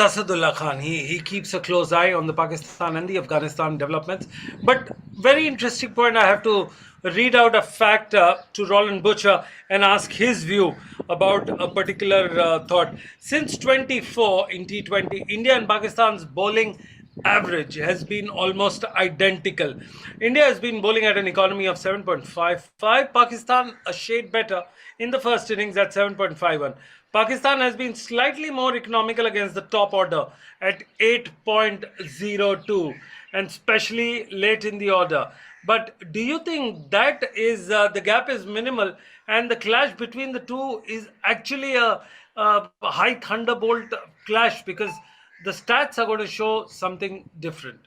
Asadullah Khan, he keeps a close eye on the Pakistan and the Afghanistan developments. But very interesting point, I have to read out a fact to Roland Butcher and ask his view about a particular thought. Since 24 in T20, India and Pakistan's bowling average has been almost identical. India has been bowling at an economy of 7.55, Pakistan a shade better in the first innings at 7.51. Pakistan has been slightly more economical against the top order at 8.02, and especially late in the order. But do you think that is the gap is minimal and the clash between the two is actually a high thunderbolt clash, because the stats are going to show something different?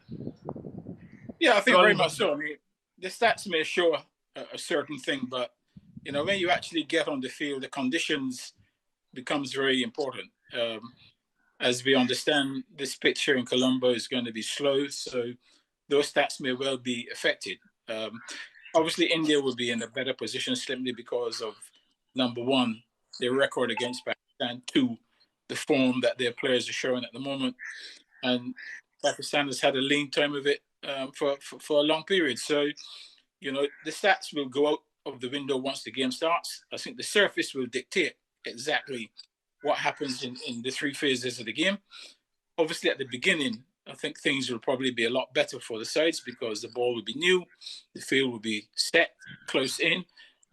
Yeah, I think very Roland. much so. I mean, the stats may show a certain thing, but when you actually get on the field, the conditions becomes very important. As we understand, this pitch here in Colombo is going to be slow, so those stats may well be affected. Obviously, India will be in a better position simply because of, number one, their record against Pakistan, two, the form that their players are showing at the moment, and Pakistan has had a lean time of it for a long period. So, the stats will go out of the window once the game starts. I think the surface will dictate exactly what happens in the three phases of the game. Obviously, at the beginning, I think things will probably be a lot better for the sides because the ball will be new, the field will be set close in,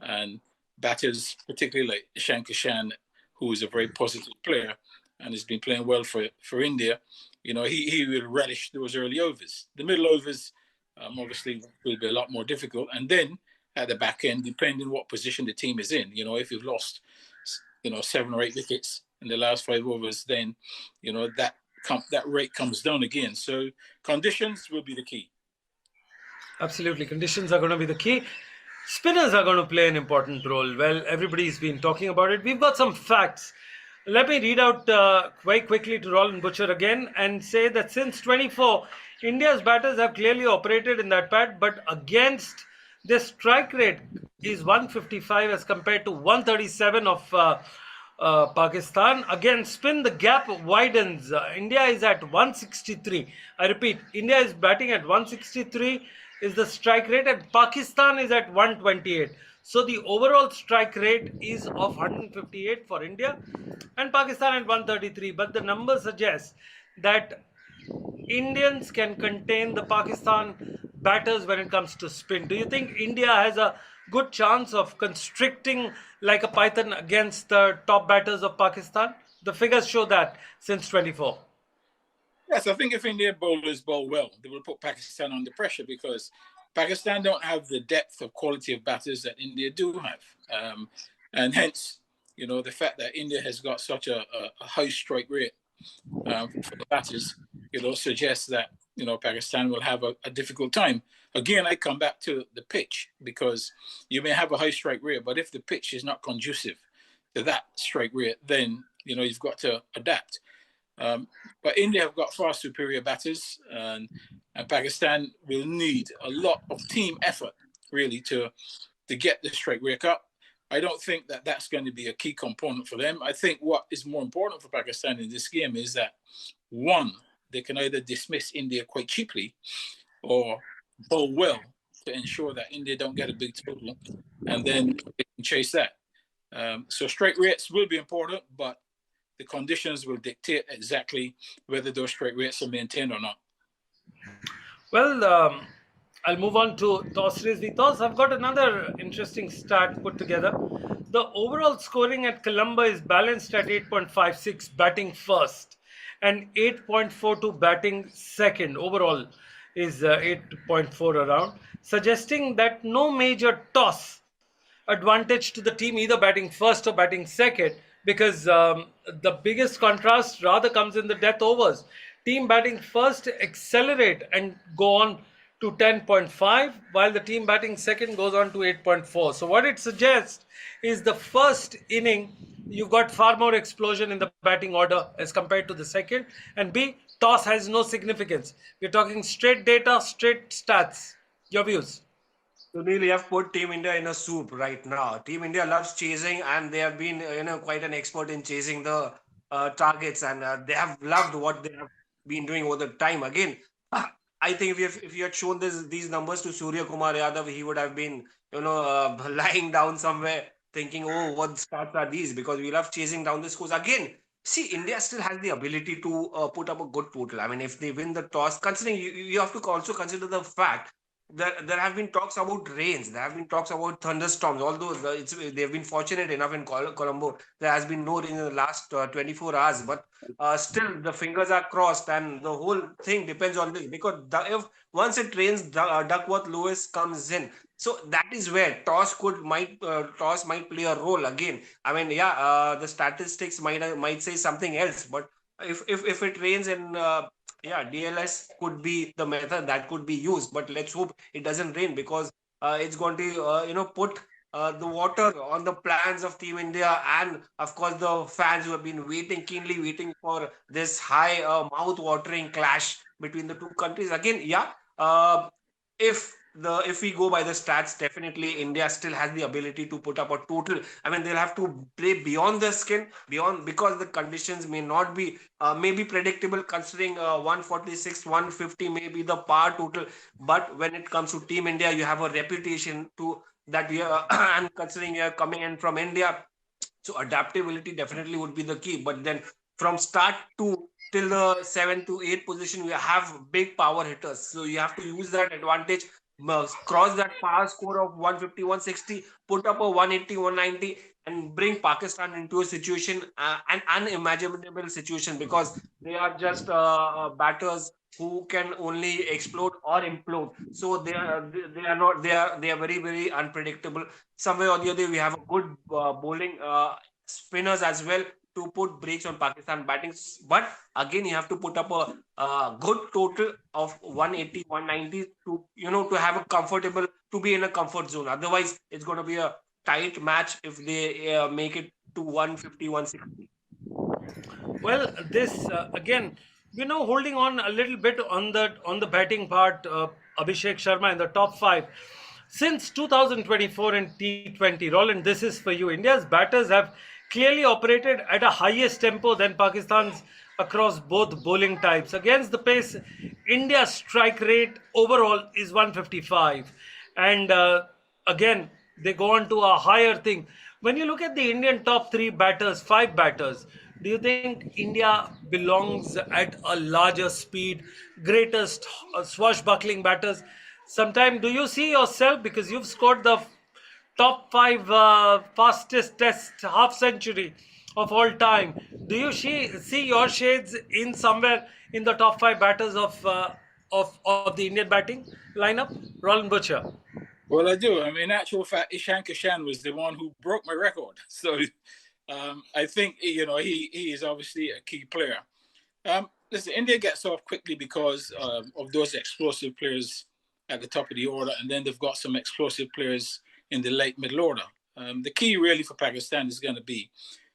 and batters, particularly like Shankar Shan, who is a very positive player and has been playing well for India, he will relish those early overs. The middle overs, obviously, will be a lot more difficult. And then at the back end, depending what position the team is in, if you've lost, 7 or 8 wickets in the last 5 overs, then, that rate comes down again. So conditions will be the key. Absolutely. Conditions are going to be the key. Spinners are going to play an important role. Well, everybody's been talking about it. We've got some facts. Let me read out quite quickly to Roland Butcher again and say that since 24, India's batters have clearly operated in that pad, but against their strike rate is 155 as compared to 137 of Pakistan. Again, spin, the gap widens. India is at 163. I repeat, India is batting at 163 is the strike rate, and Pakistan is at 128. So the overall strike rate is of 158 for India and Pakistan at 133. But the numbers suggest that Indians can contain the Pakistan batters when it comes to spin. Do you think India has a good chance of constricting like a python against the top batters of Pakistan? The figures show that since 24. Yes, I think if India bowlers bowl well, they will put Pakistan under pressure because Pakistan don't have the depth of quality of batters that India do have. And hence, the fact that India has got such a high strike rate for the batters, suggests that, Pakistan will have a difficult time. Again, I come back to the pitch because you may have a high strike rate, but if the pitch is not conducive to that strike rate, then, you've got to adapt. But India have got far superior batters, and Pakistan will need a lot of team effort, really, to get the strike rate up. I don't think that that's going to be a key component for them. I think what is more important for Pakistan in this game is that, one, they can either dismiss India quite cheaply or bowl well to ensure that India don't get a big total, and then they can chase that. So strike rates will be important, but the conditions will dictate exactly whether those strike rates are maintained or not. Well, I'll move on to toss race. The toss, I've got another interesting stat put together. The overall scoring at Colombo is balanced at 8.56 batting first and 8.42 batting second. Overall is 8.4 around, suggesting that no major toss advantage to the team either batting first or batting second, because the biggest contrast rather comes in the death overs. Team batting first accelerate and go on to 10.5, while the team batting second goes on to 8.4. So what it suggests is the first inning you've got far more explosion in the batting order as compared to the second, and B, toss has no significance. We're talking straight data, straight stats. Your views? Sunil, you have put Team India in a soup right now. Team India loves chasing, and they have been, quite an expert in chasing the targets, and they have loved what they have been doing over the time. Again, I think if you had shown these numbers to Surya Kumar Yadav, he would have been lying down somewhere thinking, oh, what stats are these? Because we love chasing down the scores again. See, India still has the ability to put up a good total. I mean, if they win the toss, considering you have to also consider the fact that there have been talks about rains, there have been talks about thunderstorms. Although they've been fortunate enough in Colombo, there has been no rain in the last 24 hours. But still, the fingers are crossed, and the whole thing depends on this. Because if once it rains, Duckworth Lewis comes in. So that is where toss might play a role again. I mean, yeah, the statistics might say something else, but if it rains in yeah, DLS could be the method that could be used, but let's hope it doesn't rain, because it's going to put the water on the plans of Team India, and of course the fans who have been keenly waiting for this high mouth-watering clash between the two countries. Again, yeah, if we go by the stats, definitely India still has the ability to put up a total. I mean, they'll have to play beyond the skin, beyond, because the conditions may not be maybe predictable, considering 146, 150 may be the par total. But when it comes to Team India, you have a reputation to that we are, and considering you are coming in from India, so adaptability definitely would be the key. But then from start to till the 7 to 8 position, you have big power hitters. So you have to use that advantage, cross that power score of 150, 160, put up a 180, 190, and bring Pakistan into a situation, an unimaginable situation, because they are just batters who can only explode or implode. So they are not they are very, very unpredictable. Somewhere or the other, we have a good bowling spinners as well to put breaks on Pakistan batting. But again, you have to put up a good total of 180, 190 to to have a comfortable, to be in a comfort zone. Otherwise, it's going to be a tight match if they make it to 150, 160. Well, this again, holding on a little bit on the batting part, Abhishek Sharma in the top five since 2024 in T20. Roland, this is for you. India's batters have clearly operated at a highest tempo than Pakistan's across both bowling types. Against the pace, India's strike rate overall is 155, and again they go on to a higher thing. When you look at the Indian top three batters, five batters, do you think India belongs at a larger speed, greatest swashbuckling batters? Sometime, do you see yourself, because you've scored the top five fastest test half century of all time? Do you see your shades in somewhere in the top five batters of the Indian batting lineup? Roland Butcher. Well, I do. I mean, in actual fact, Ishan Kishan was the one who broke my record. So I think, he is obviously a key player. Listen, India gets off quickly because of those explosive players at the top of the order, and then they've got some explosive players in the late middle order. The key really for Pakistan is going to be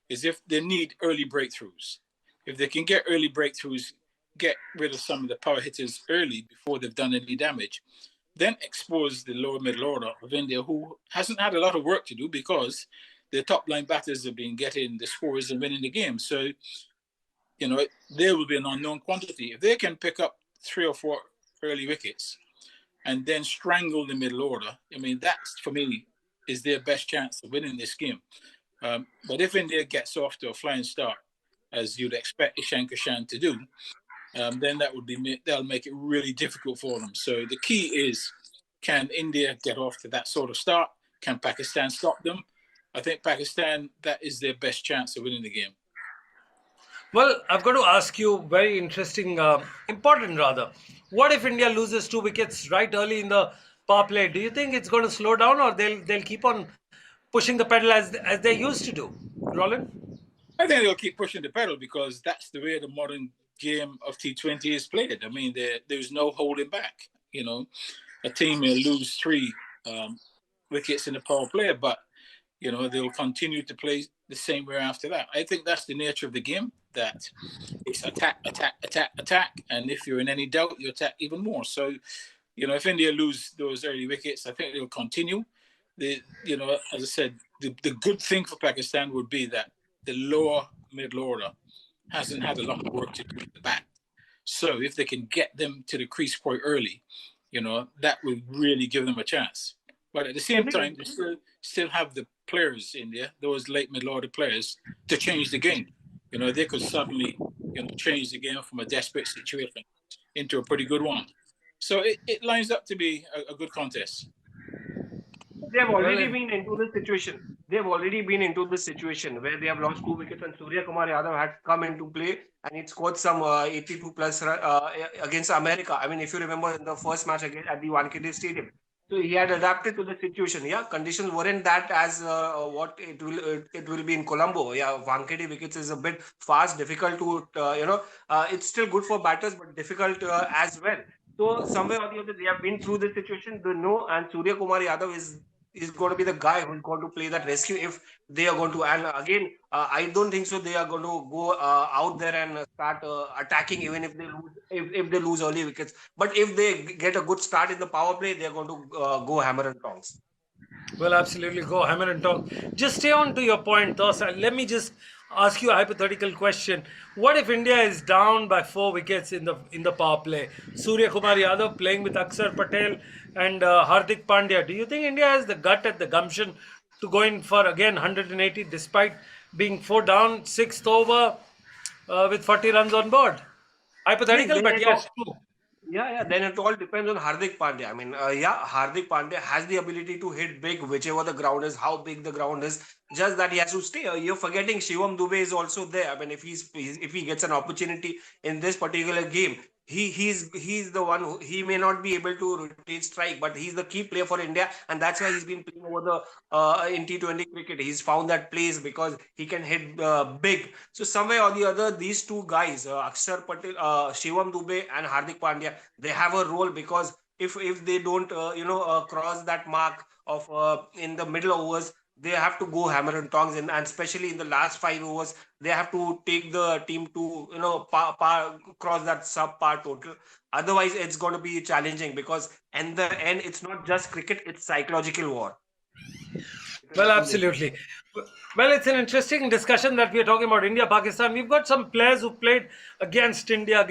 is if they need early breakthroughs. If they can get early breakthroughs, get rid of some of the power hitters early before they've done any damage, then expose the lower middle order of India, who hasn't had a lot of work to do because the top line batters have been getting the scores and winning the game. So, there will be an unknown quantity. If they can pick up 3 or 4 early wickets and then strangle the middle order, I mean, that for me is their best chance of winning this game. But if India gets off to a flying start, as you'd expect Ishan Kishan to do, then that'll make it really difficult for them. So the key is, can India get off to that sort of start? Can Pakistan stop them? I think Pakistan, that is their best chance of winning the game. Well, I've got to ask you very interesting, important rather. What if India loses 2 wickets right early in the power play? Do you think it's going to slow down, or they'll keep on pushing the pedal as they used to do? Roland? I think they'll keep pushing the pedal because that's the way the modern game of T20 is played. I mean, there's no holding back. A team may lose 3 wickets in the power play, but they'll continue to play the same way after that. I think that's the nature of the game, that it's attack, attack, attack, attack. And if you're in any doubt, you attack even more. So, if India lose those early wickets, I think they'll continue. As I said, the good thing for Pakistan would be that the lower middle order hasn't had a lot of work to do at the back. So if they can get them to the crease point early, that will really give them a chance. But at the same time, they still have the players in there, those late middle order players, to change the game. They could suddenly, change the game from a desperate situation into a pretty good one. So it lines up to be a good contest. They have already been into this situation. They've already been into this situation where they have lost 2 wickets and Surya Kumar Yadav had come into play and it scored some 82 plus against America. I mean, if you remember in the first match again at the Wankhede Stadium. So he had adapted to the situation. Yeah, conditions weren't that as what it will be in Colombo. Yeah, Wankhede wickets is a bit fast, difficult to it's still good for batters, but difficult as well. So somewhere or the other, they have been through this situation. They know, and Surya Kumar Yadav is going to be the guy who's going to play that rescue if they are going to. And again, I don't think so. They are going to go out there and start attacking even if they lose if they lose early wickets. But if they get a good start in the power play, they are going to go hammer and tongs. Well, absolutely, go hammer and tongs. Just stay on to your point, Toss. Let me just ask you a hypothetical question. What if India is down by 4 wickets in the power play? Surya Kumar Yadav playing with Akshar Patel and Hardik Pandya. Do you think India has the gut and the gumption to go in for again 180 despite being 4 down, sixth over with 40 runs on board? Hypothetical, but yes, true. Yeah. Then it all depends on Hardik Pandya. I mean, Hardik Pandya has the ability to hit big, whichever the ground is, how big the ground is. Just that he has to stay. You're forgetting Shivam Dubey is also there. I mean, if he gets an opportunity in this particular game, he's the one who he may not be able to rotate strike, but he's the key player for India, and that's why he's been playing over the in T20 cricket. He's found that place because he can hit big. So somewhere or the other, these two guys, Akshar Patel, Shivam Dubey, and Hardik Pandya, they have a role because if they don't cross that mark of in the middle overs, they have to go hammer and tongs, and especially in the last 5 overs, they have to take the team to cross that sub par total. Otherwise, it's going to be challenging because in the end, it's not just cricket; it's psychological war. Well, absolutely. Well, it's an interesting discussion that we are talking about India, Pakistan. We've got some players who played against India,